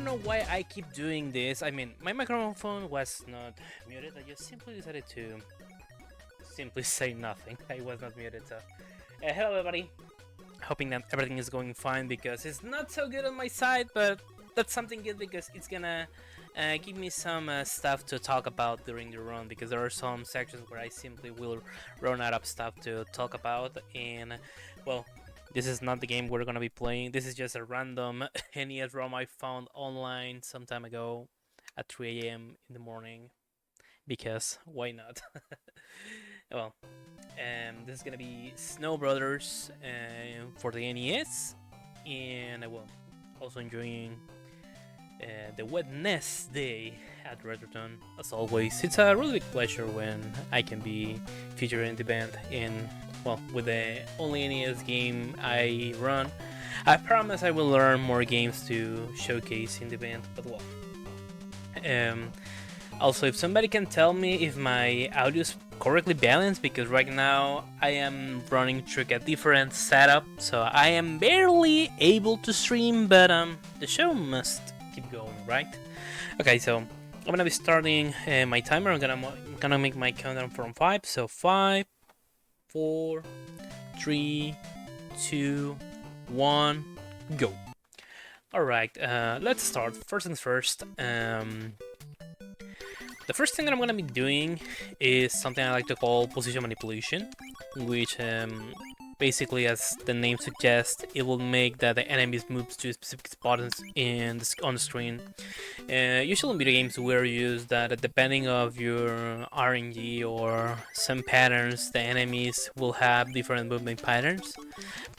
don't know why I keep doing this. I mean, my microphone was not muted. I just simply decided to simply say nothing. I was not muted, so... hello everybody. Hoping that everything is going fine because it's not so good on my side, but that's something good because it's gonna give me some stuff to talk about during the run, because there are some sections where I simply will run out of stuff to talk about. And well, this is not the game we're gonna be playing. This is just a random NES ROM I found online some time ago at 3 a.m. in the morning, because why not? Well, this is gonna be Snow Brothers for the NES, and I will also enjoying the Wednesday at Retrothon. As always, it's a really big pleasure when I can be featured in the band. In well, with the only NES game I run, I promise I will learn more games to showcase in the band. But well, also, if somebody can tell me if my audio is correctly balanced, because right now I am running through a different setup, so I am barely able to stream, but the show must keep going, right? Okay, so I'm gonna be starting my timer. I'm gonna make my countdown from 5. So 5, 4, 3, 2, 1, go. Alright, let's start. First things first. The first thing that I'm gonna be doing is something I like to call position manipulation, which basically, as the name suggests, it will make that the enemies move to specific spots on the screen. Usually in video games we use that depending of your RNG or some patterns, the enemies will have different movement patterns.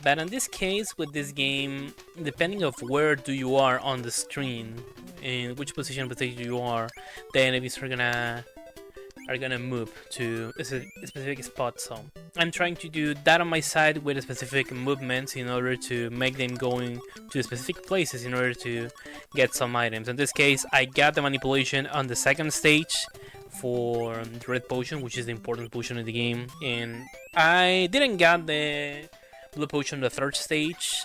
But in this case, with this game, depending of where do you are on the screen, in which position you are, the enemies are gonna move to a specific spot. So I'm trying to do that on my side with specific movements in order to make them going to specific places in order to get some items. In this case, I got the manipulation on the second stage for the red potion, which is the important potion in the game, and I didn't get the blue potion the third stage,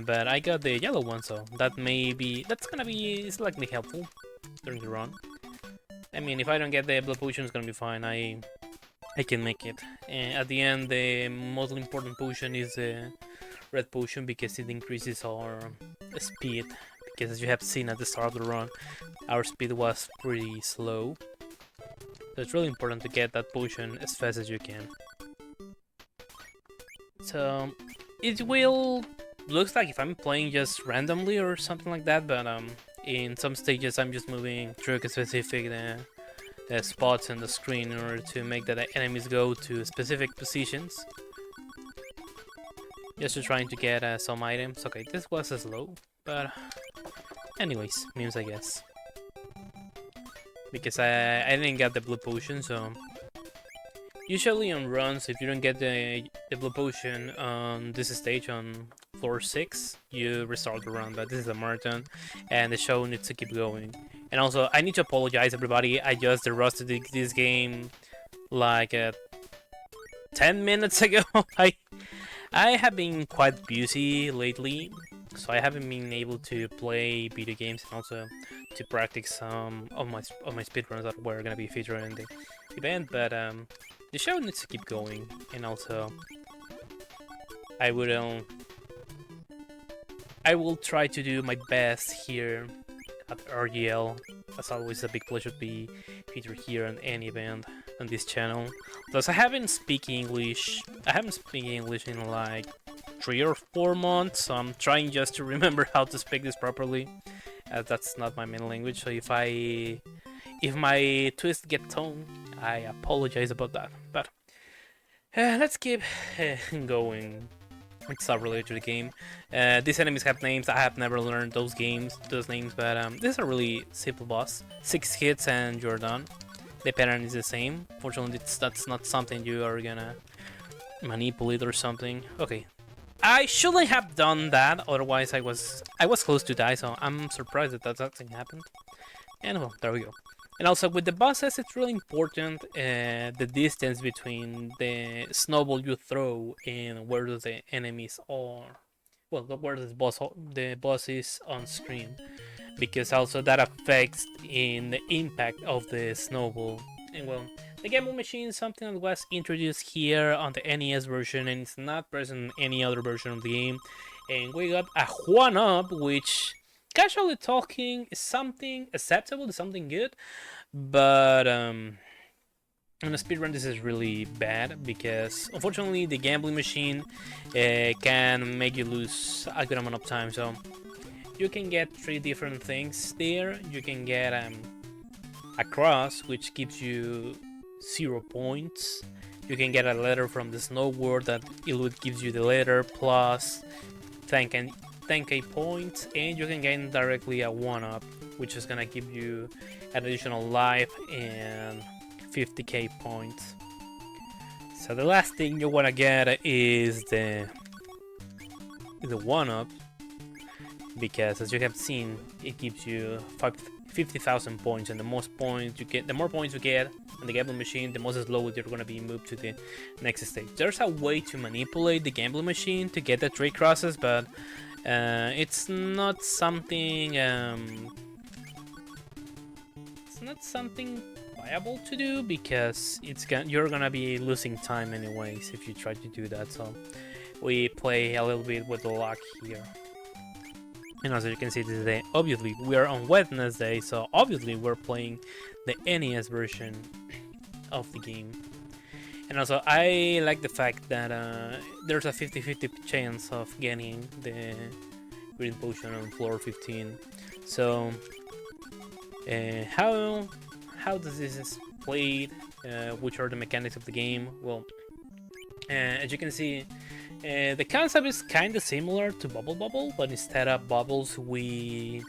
but I got the yellow one, so that's gonna be slightly helpful during the run. I mean, if I don't get the blue potion, it's gonna be fine. I can make it. And at the end, the most important potion is the red potion, because it increases our speed. Because as you have seen at the start of the run, our speed was pretty slow. So it's really important to get that potion as fast as you can. So it will looks like if I'm playing just randomly or something like that, but in some stages I'm just moving through specific spots on the screen in order to make the enemies go to specific positions. Just trying to get some items. Okay, this was slow, but anyways, memes I guess. Because I didn't get the blue potion, so... Usually on runs, if you don't get the blue potion on this stage on floor 6, you restart the run, but this is a marathon and the show needs to keep going. And also, I need to apologize everybody, I just rusted this game like 10 minutes ago. I have been quite busy lately, so I haven't been able to play video games and also to practice some of my speedruns that were gonna be featured in the event, but the show needs to keep going, and also I will try to do my best here at RGL. As always, a big pleasure to be featured here on any event on this channel. Plus, I haven't spoken English in like 3 or 4 months, so I'm trying just to remember how to speak this properly, as that's not my main language. So if my twists get tongue, I apologize about that. But let's keep going. It's not related to the game. These enemies have names. I have never learned those names, but this is a really simple boss. 6 hits and you're done. The pattern is the same. Fortunately, that's not something you are gonna manipulate or something. Okay, I shouldn't have done that. Otherwise, I was close to die. So I'm surprised that thing happened. And well, there we go. And also with the bosses, it's really important the distance between the snowball you throw and where the enemies are. Well, where the boss is on screen. because also that affects in the impact of the snowball. And well, the gambling machine is something that was introduced here on the NES version, and it's not present in any other version of the game. And we got a 1-up, which, casually talking, is something acceptable, is something good, but on a speedrun this is really bad because unfortunately the gambling machine can make you lose a good amount of time. So you can get 3 different things there. You can get a cross, which gives you 0 points. You can get a letter from the snow world that it would gives you the letter plus 10k points, and you can gain directly a 1-up, which is gonna give you an additional life and 50k points. So the last thing you wanna get is the 1-up, because as you have seen, it gives you 50,000 points, and the more points you get in the gambling machine, the more slowly you're gonna be moved to the next stage. There's a way to manipulate the gambling machine to get the 3 crosses, but it's not something viable to do, because you're gonna be losing time anyways if you try to do that. So we play a little bit with the luck here. And as you can see today, obviously we are on Wednesday, so obviously we're playing the NES version of the game. And also I like the fact that there's a 50-50 chance of getting the green potion on floor 15. So how does this is played? Which are the mechanics of the game? Well, as you can see, the concept is kind of similar to Bubble, but instead of bubbles, we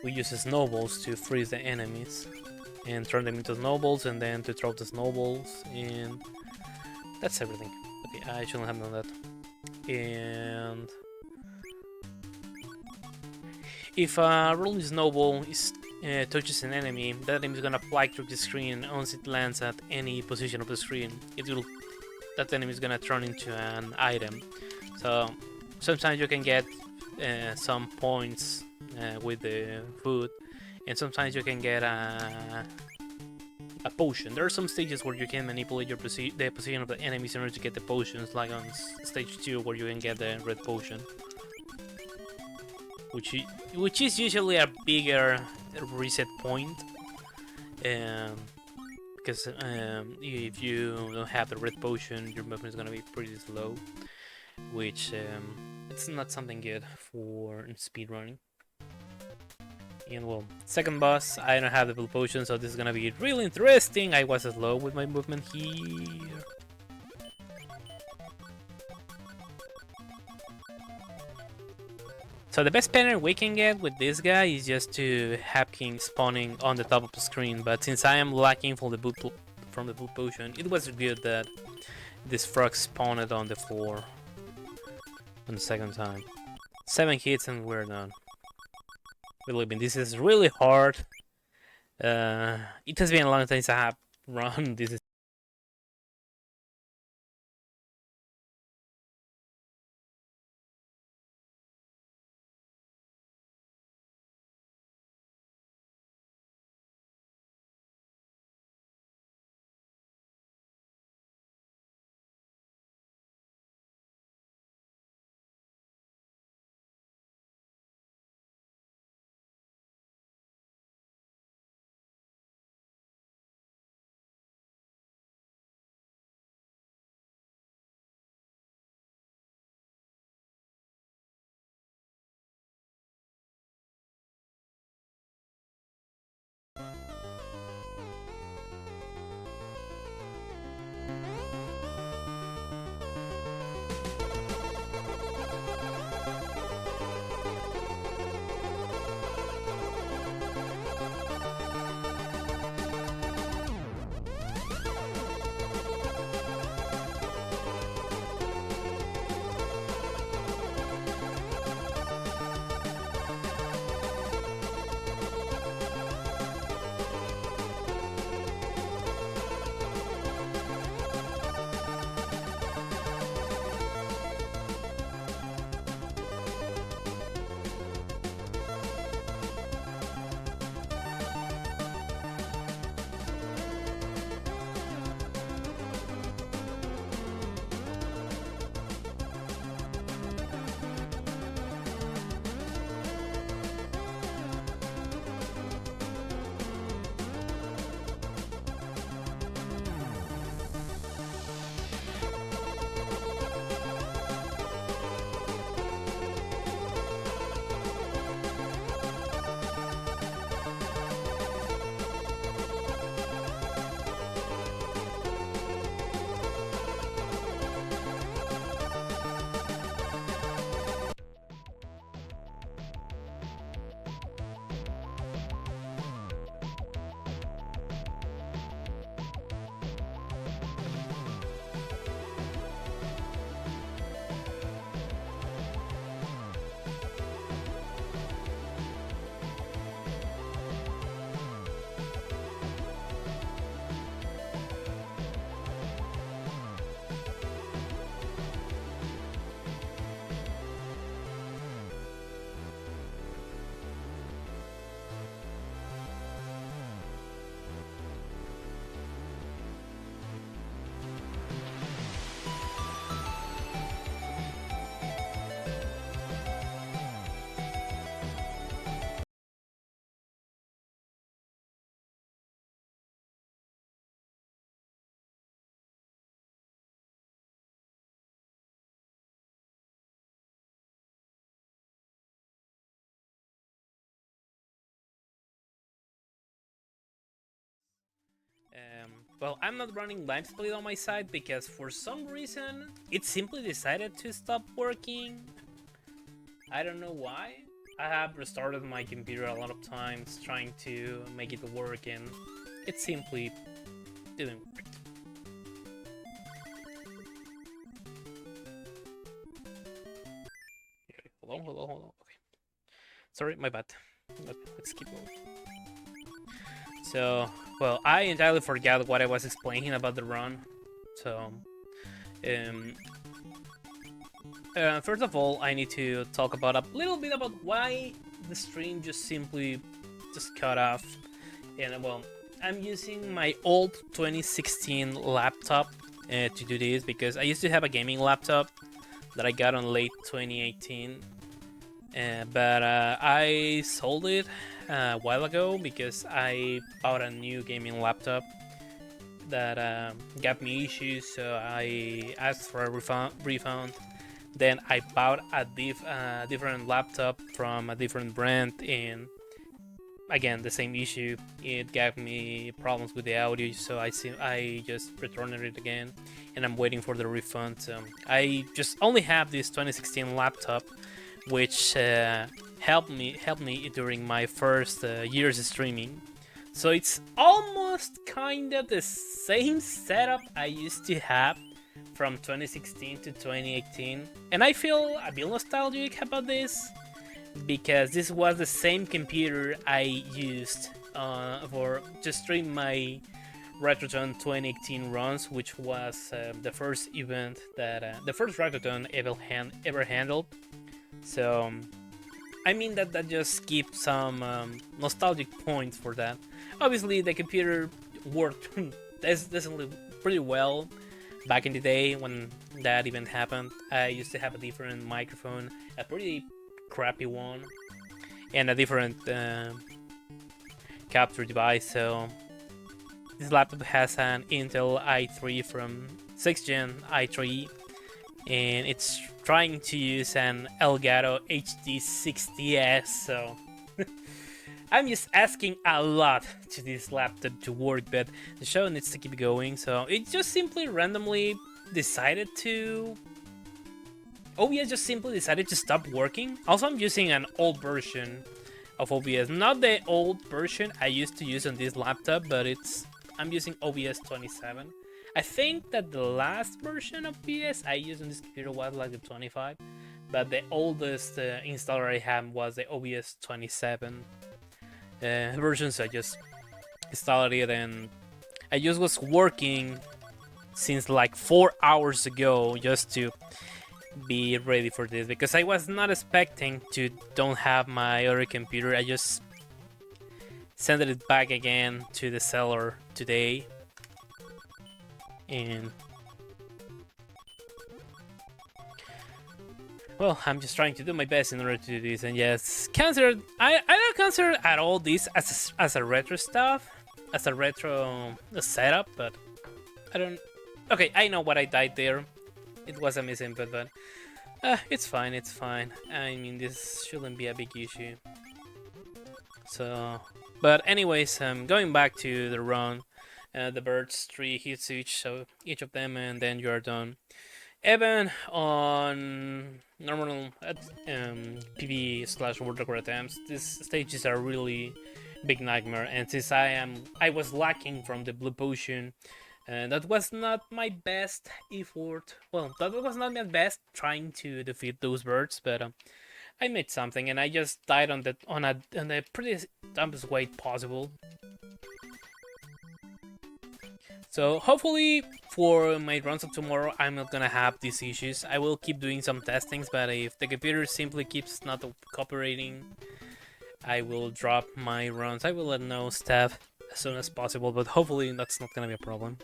use snowballs to freeze the enemies and turn them into snowballs, and then to throw the snowballs, and that's everything. Okay, I shouldn't have done that. And if a rolling snowball touches an enemy, that enemy is gonna fly through the screen. Once it lands at any position of the screen, that enemy is gonna turn into an item. So sometimes you can get some points with the food, and sometimes you can get a potion. There are some stages where you can manipulate the position of the enemies in order to get the potions, like on stage 2 where you can get the red potion, which is usually a bigger reset point, because if you don't have the red potion, your movement is gonna be pretty slow, which it's not something good for speedrunning. And well, second boss, I don't have the blue potion, so this is gonna be really interesting. I was slow with my movement here. So the best pattern we can get with this guy is just to have him spawning on the top of the screen, but since I am lacking from the blue potion, it was good that this frog spawned on the floor on the second time. 7 hits and we're done. Believe me, this is really hard. It has been a long time since I have run this well, I'm not running live split on my side because for some reason it simply decided to stop working. I don't know why. I have restarted my computer a lot of times trying to make it work and it simply didn't work. Hold on. Okay. Sorry, my bad. But let's keep going. So, well, I entirely forgot what I was explaining about the run. So, first of all, I need to talk about a little bit about why the stream just simply cut off. And well, I'm using my old 2016 laptop to do this because I used to have a gaming laptop that I got on late 2018. But I sold it a while ago because I bought a new gaming laptop that got me issues, so I asked for a refund. Then I bought a different laptop from a different brand, and again the same issue. It gave me problems with the audio, so I just returned it again, and I'm waiting for the refund. So I just only have this 2016 laptop, which helped me during my first years of streaming. So it's almost kind of the same setup I used to have from 2016 to 2018, and I feel a bit nostalgic about this because this was the same computer I used for to stream my Retrothon 2018 runs, which was the first event that the first Retrothon ever handled. So I mean that just keeps some nostalgic points for that. Obviously, the computer worked definitely pretty well back in the day when that event happened. I used to have a different microphone, a pretty crappy one, and a different capture device. So this laptop has an Intel i3 from 6th gen i3, and it's trying to use an Elgato HD60S. So I'm just asking a lot to this laptop to work, but the show needs to keep going. So it just simply randomly decided to. OBS just simply decided to stop working. Also, I'm using an old version of OBS, not the old version I used to use on this laptop, but I'm using OBS 27. I think that the last version of OBS I used on this computer was like the 25, but the oldest installer I had was the OBS 27 version. So I just installed it, and I just was working since like 4 hours ago just to be ready for this because I was not expecting to don't have my other computer. I just sent it back again to the seller today, and well, I'm just trying to do my best in order to do this. And yes, I don't consider at all this as a retro stuff, as a retro setup, but I don't. Okay, I know what I died there. It was a misinput, but it's fine, it's fine. I mean, this shouldn't be a big issue. So, but anyways, going back to the run, the birds, 3 hits each of them, and then you are done. Even on normal PB / World Record attempts, these stages are really big nightmare. And since I was lacking from the blue potion. That was not my best effort. Well, that was not my best trying to defeat those birds, but I made something, and I just died on the pretty dumbest way possible. So hopefully for my runs of tomorrow, I'm not gonna have these issues. I will keep doing some testings, but if the computer simply keeps not cooperating, I will drop my runs. I will let know staff as soon as possible, but hopefully that's not gonna be a problem.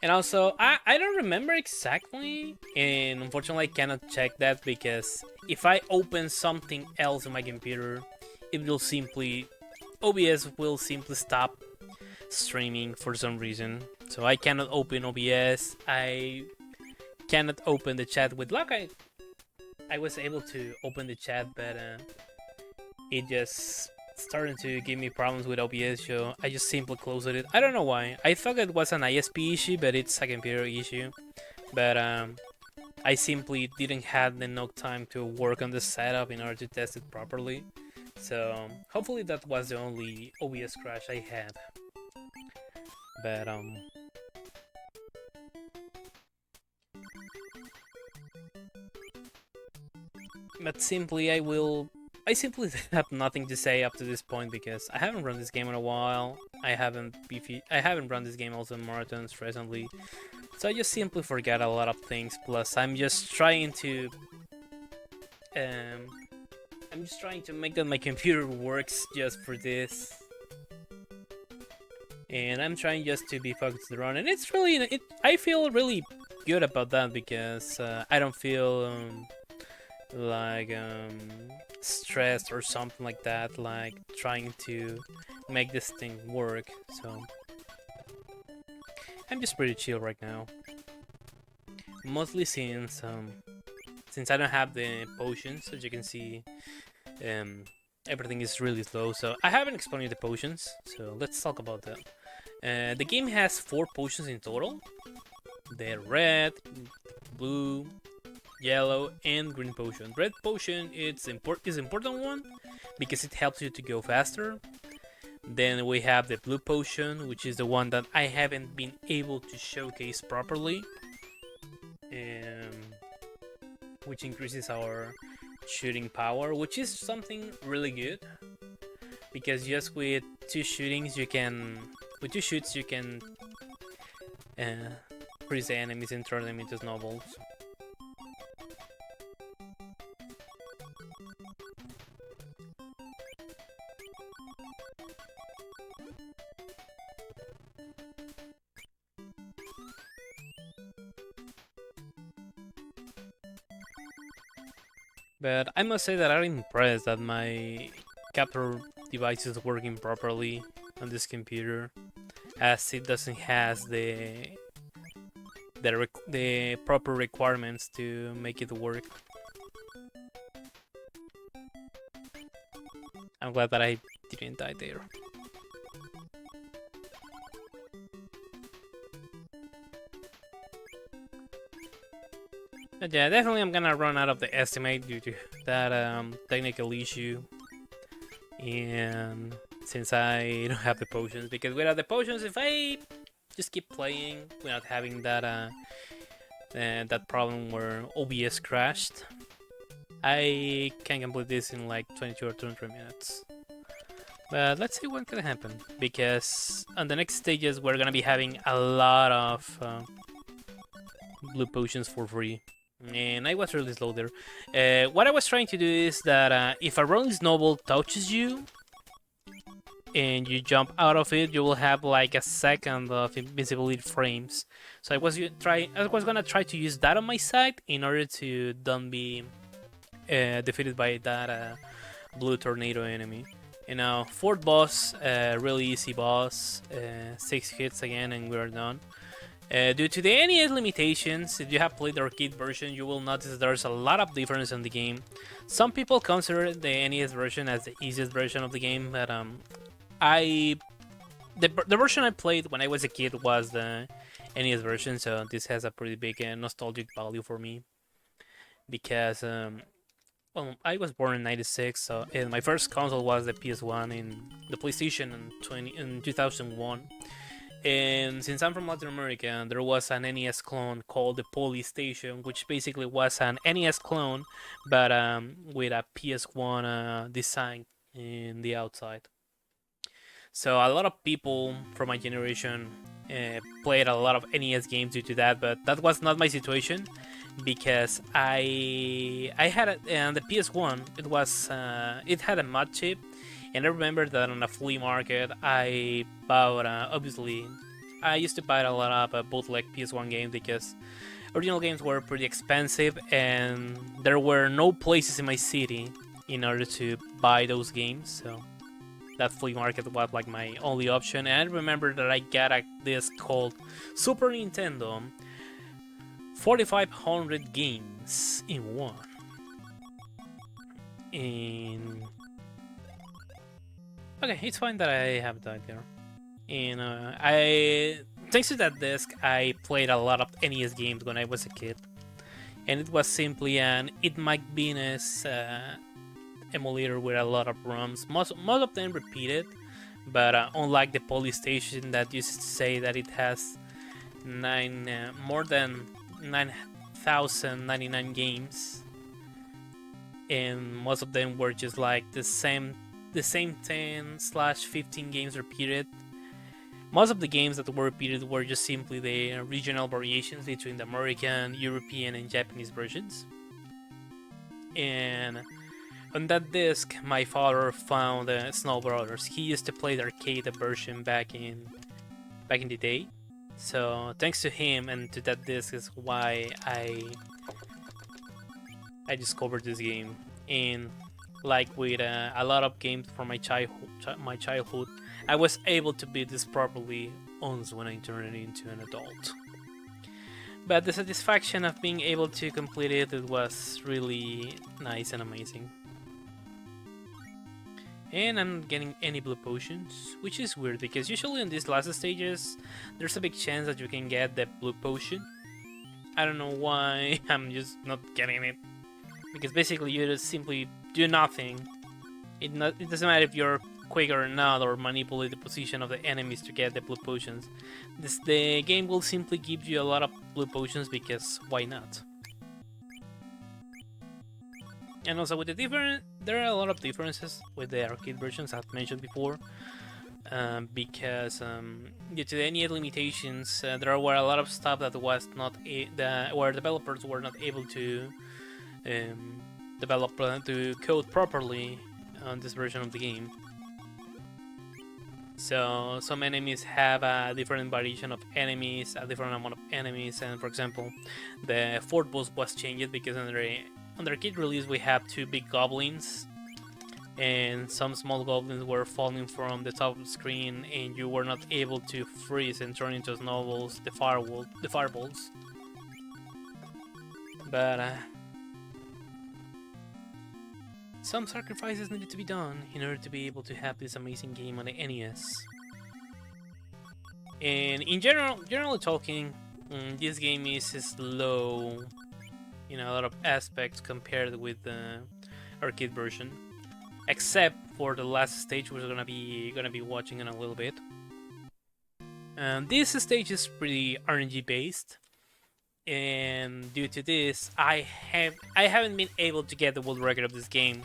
And also, I don't remember exactly, and unfortunately I cannot check that because if I open something else on my computer, OBS will simply stop streaming for some reason. So I cannot open OBS, I cannot open the chat with luck. I was able to open the chat, but it just starting to give me problems with OBS, so I just simply closed it. I don't know why. I thought it was an ISP issue, but it's a computer issue. But I simply didn't have enough time to work on the setup in order to test it properly. So hopefully that was the only OBS crash I had. But simply I simply have nothing to say up to this point because I haven't run this game in a while. I haven't run this game also in marathons recently. So I just simply forget a lot of things. Plus I'm just trying to make that my computer works just for this. And I'm trying just to be focused around, and it's really I feel really good about that because I don't feel like stressed or something like that, like trying to make this thing work. So I'm just pretty chill right now, mostly since I don't have the potions. As you can see, everything is really slow. So I haven't explained the potions, so let's talk about that. The game has 4 potions in total. The red, blue, yellow, and green potion. Red potion is important one because it helps you to go faster. Then we have the blue potion, which is the one that I haven't been able to showcase properly, which increases our shooting power, which is something really good because just with 2 shoots you can freeze the enemies and turn them into snowballs. But I must say that I'm impressed that my capture device is working properly on this computer, as it doesn't has the proper requirements to make it work. I'm glad that I didn't die there. But yeah, definitely I'm gonna run out of the estimate due to that technical issue. And since I don't have the potions, because without the potions, if I just keep playing without having that that problem where OBS crashed, I can complete this in like 22 or 23 minutes. But let's see what can happen, because on the next stages we're gonna be having a lot of blue potions for free. And I was really slow there. What I was trying to do is that if a rolling snowball touches you and you jump out of it, you will have like a second of invisibility frames. So I was gonna try to use that on my side in order to don't be defeated by that blue tornado enemy. You know, 4th boss, really easy boss, 6 hits again and we're done. Due to the NES limitations, if you have played the arcade version, you will notice there's a lot of difference in the game. Some people consider the NES version as the easiest version of the game, but the version I played when I was a kid was the NES version, so this has a pretty big nostalgic value for me. Because, well, I was born in '96, so my first console was the PS1 in the PlayStation in 2001. And since I'm from Latin America, there was an NES clone called the Polystation, which basically was an NES clone, but with a PS1 design in the outside. So a lot of people from my generation played a lot of NES games due to that, but that was not my situation because I had on the PS1. It had a mod chip. And I remember that on a flea market, I bought, obviously, I used to buy a lot of bootleg PS1 games because original games were pretty expensive and there were no places in my city in order to buy those games. So that flea market was like my only option. And I remember that I got a disc called Super Nintendo 4500 games in one. And Okay, it's fine that I have died there. And thanks to that disc, I played a lot of NES games when I was a kid, and it was simply an It Might Be'ness emulator with a lot of ROMs. Most of them repeated, but unlike the police station that used to say that it has more than 9,099 games, and most of them were just like the same 10/15 games repeated. Most of the games that were repeated were just simply the regional variations between the American, European, and Japanese versions. And on that disc, my father found Snow Brothers. He used to play the arcade version back in the day. So thanks to him and to that disc is why I discovered this game. And like with a lot of games from my childhood, I was able to beat this properly only when I turned into an adult. But the satisfaction of being able to complete it was really nice and amazing. And I'm not getting any blue potions, which is weird because usually in these last stages, there's a big chance that you can get the blue potion. I don't know why I'm just not getting it. Because basically you just simply do nothing. It doesn't matter if you're quick or not, or manipulate the position of the enemies to get the blue potions. The game will simply give you a lot of blue potions because why not? And also with there are a lot of differences with the arcade versions I've mentioned before. Because due to any limitations, there were a lot of stuff that was not where developers were not able to develop to code properly on this version of the game. So some enemies have a different variation of enemies, a different amount of enemies, and for example, the fourth boss was changed because on the arcade release we have 2 big goblins, and some small goblins were falling from the top of the screen, and you were not able to freeze and turn into snowballs, the fireballs. But some sacrifices needed to be done in order to be able to have this amazing game on the NES. And in generally talking, this game is slow in a lot of aspects compared with the arcade version, except for the last stage, which we're gonna be watching in a little bit. This stage is pretty RNG based, and due to this, I haven't been able to get the world record of this game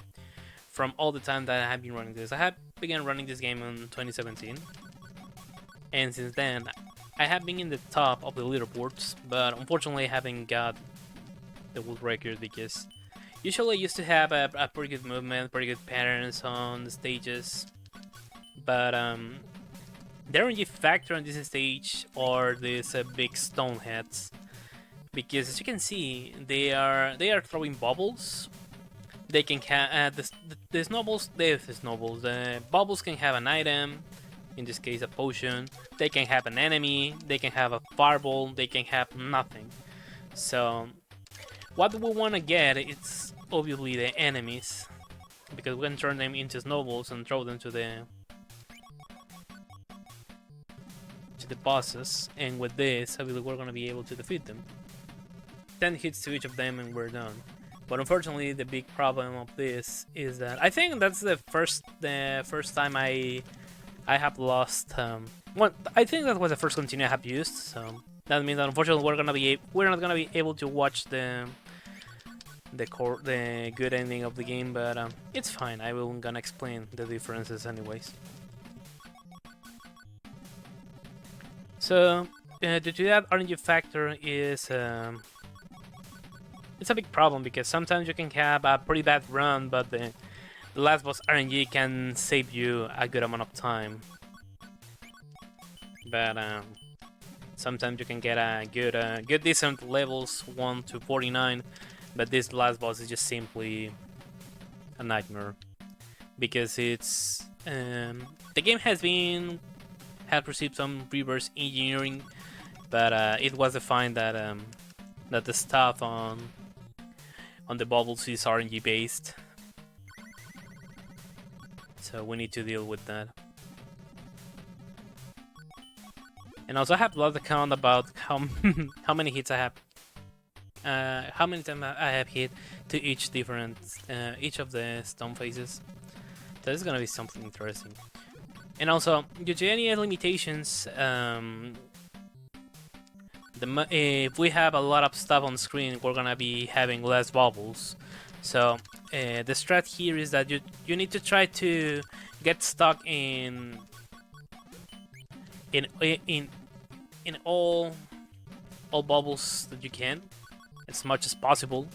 from all the time that I have been running this. I have begun running this game in 2017, and since then, I have been in the top of the leaderboards, but unfortunately, I haven't got the world record because usually I used to have a pretty good movement, pretty good patterns on the stages, but the RNG factor on this stage are these big stone heads, because as you can see, they are throwing bubbles. They can have the bubbles can have an item, in this case a potion. They can have an enemy. They can have a fireball. They can have nothing. So what we want to get is obviously the enemies, because we can turn them into snowballs and throw them to the bosses, and with this, I believe we're gonna be able to defeat them. 10 hits to each of them and we're done. But unfortunately, the big problem of this is that I think that's the first time I have lost. Well, I think that was the first continue I have used. So that means that unfortunately we're not gonna be able to watch the good ending of the game. But it's fine. I will gonna explain the differences anyways. So due to that, RNG factor is it's a big problem because sometimes you can have a pretty bad run, but the last boss RNG can save you a good amount of time. But sometimes you can get a good decent levels 1 to 49, but this last boss is just simply a nightmare because it's the game has received some reverse engineering, but it was defined that that the stuff on the bubbles is RNG based. so we need to deal with that. And also I have lost the count about how how many hits I have, how many times I have hit to each different, each of the stone phases. That is gonna be something interesting. And also, due to any limitations, if we have a lot of stuff on screen, we're gonna be having less bubbles. So the strat here is that you need to try to get stuck in all bubbles that you can, as much as possible,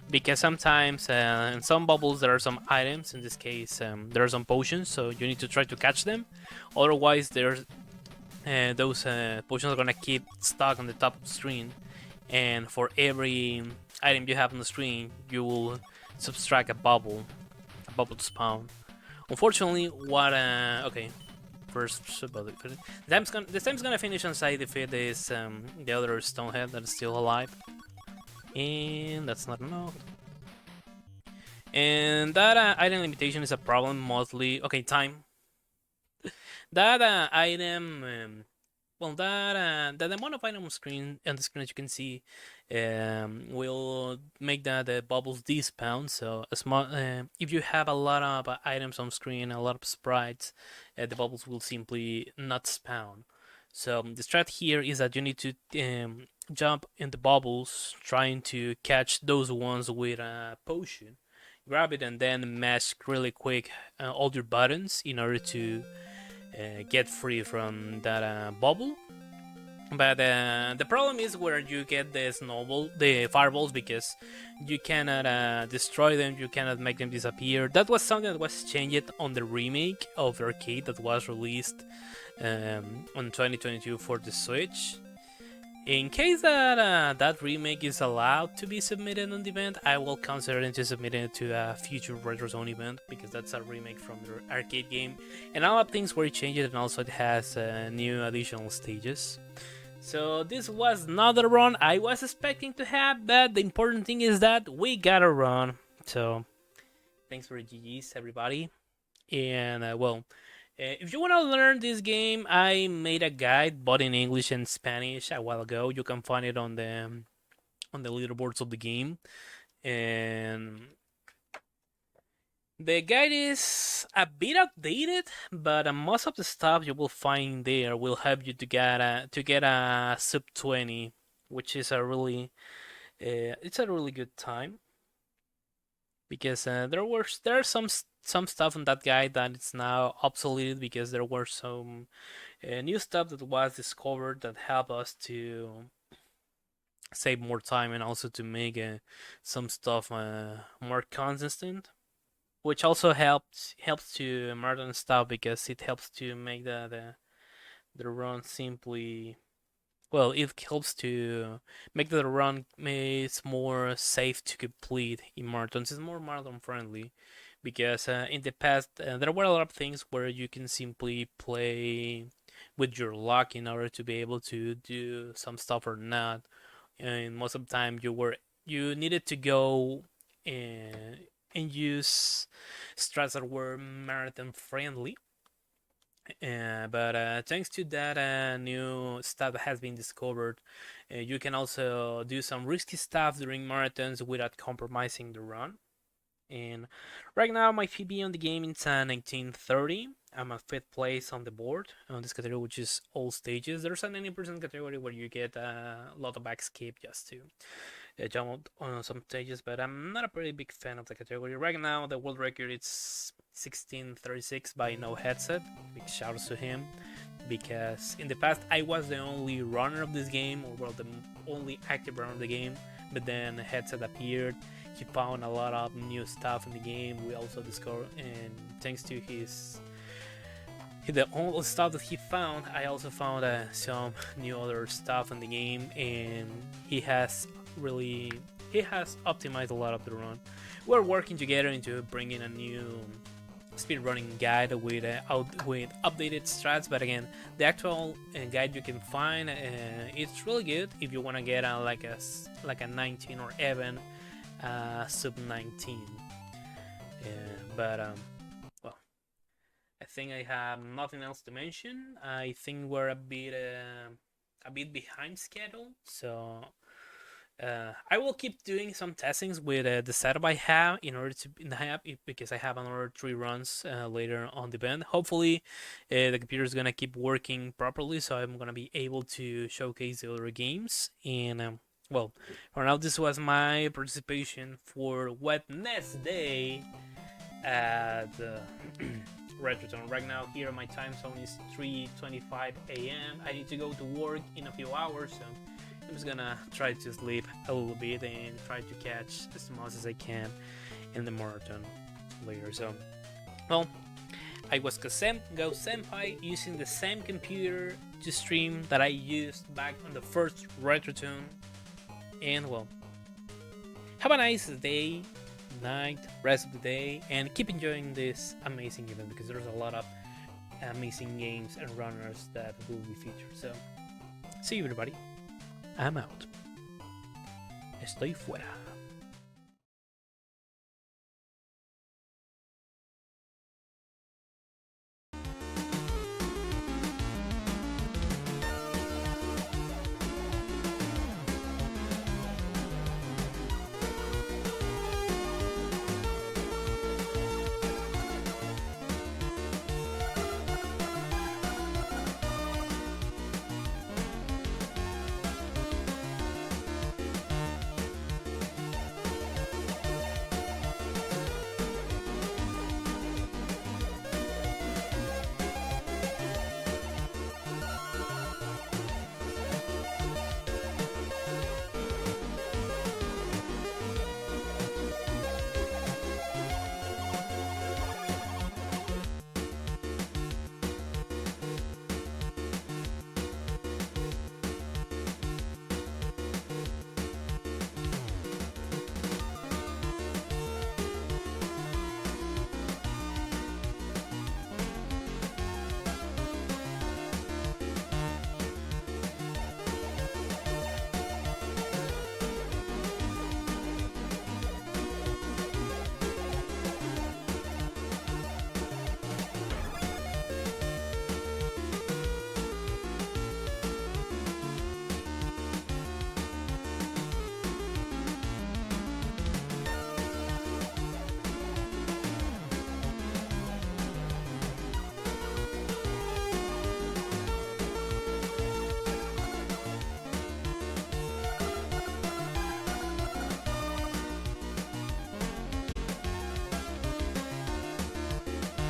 because sometimes in some bubbles there are some items. In this case, there are some potions, so you need to try to catch them. Otherwise, those potions are gonna keep stuck on the top of the screen, and for every item you have on the screen, you will subtract a bubble to spawn. Unfortunately, what okay. First, the time's gonna finish on side if it is the other stonehead that is still alive, and that's not enough. And that item limitation is a problem mostly. Okay, time. That item, well, that amount of item on the screen, as you can see, will make the bubbles despawn. So if you have a lot of items on screen, a lot of sprites, the bubbles will simply not spawn. So the strat here is that you need to jump in the bubbles, trying to catch those ones with a potion. Grab it and then mash really quick all your buttons in order to get free from that bubble. But the problem is where you get the fireballs, because you cannot destroy them, you cannot make them disappear. That was something that was changed on the remake of the arcade that was released on 2022 for the Switch. In case that that remake is allowed to be submitted on the event, I will consider into submitting it to a future Retrothon event, because that's a remake from the arcade game, and a lot of things were changed, and also it has new additional stages. So this was not the run I was expecting to have, but the important thing is that we got a run. So thanks for GG's, everybody. And well, if you want to learn this game, I made a guide both in English and Spanish a while ago. You can find it on the leaderboards of the game, and the guide is a bit outdated, but most of the stuff you will find there will help you to get a sub 20, which is a really it's a really good time, because there's some stuff in that guide that it's now obsolete, because there were some new stuff that was discovered that help us to save more time, and also to make some stuff more consistent, which also helps to marathon stuff, because it helps to make the run simply, well, it helps to make the run more safe to complete in marathons. It's more marathon friendly, because in the past there were a lot of things where you can simply play with your luck in order to be able to do some stuff or not, and most of the time you needed to go and use strats that were marathon friendly. But thanks to that new stuff that has been discovered, you can also do some risky stuff during marathons without compromising the run. And right now my PB on the game is 1930. I'm at 5th place on the board on this category, which is all stages. There's an 90% category where you get a lot of back skip just to jump on some stages, but I'm not a pretty big fan of the category. Right now the world record is 1636 by No Headset. Big shout out to him, because in the past I was the only runner of this game, or well, the only active runner of the game, but then Headset appeared. He found a lot of new stuff in the game. We also discovered, and thanks to the old stuff that he found, I also found some new other stuff in the game, and he has optimized a lot of the run. We're working together into bringing a new speedrunning guide with updated strats, but again, the actual guide you can find, it's really good if you want to get like a 19 or even sub 19. But well, I think I have nothing else to mention. I think we're a bit behind schedule, so I will keep doing some testings with the setup I have in order to have it, because I have another 3 runs later on the event. Hopefully, the computer is gonna keep working properly, so I'm gonna be able to showcase the other games. And well, for now, this was my participation for Wednesday at Retrothon. Right now, here my time zone is 3:25 a.m. I need to go to work in a few hours, so I'm just gonna try to sleep a little bit and try to catch as much as I can in the marathon later. So, well, I was GhostSenpai using the same computer to stream that I used back on the first Retrothon. And well, have a nice day, night, rest of the day, and keep enjoying this amazing event, because there's a lot of amazing games and runners that will be featured. So, see you everybody. I'm out. Estoy fuera.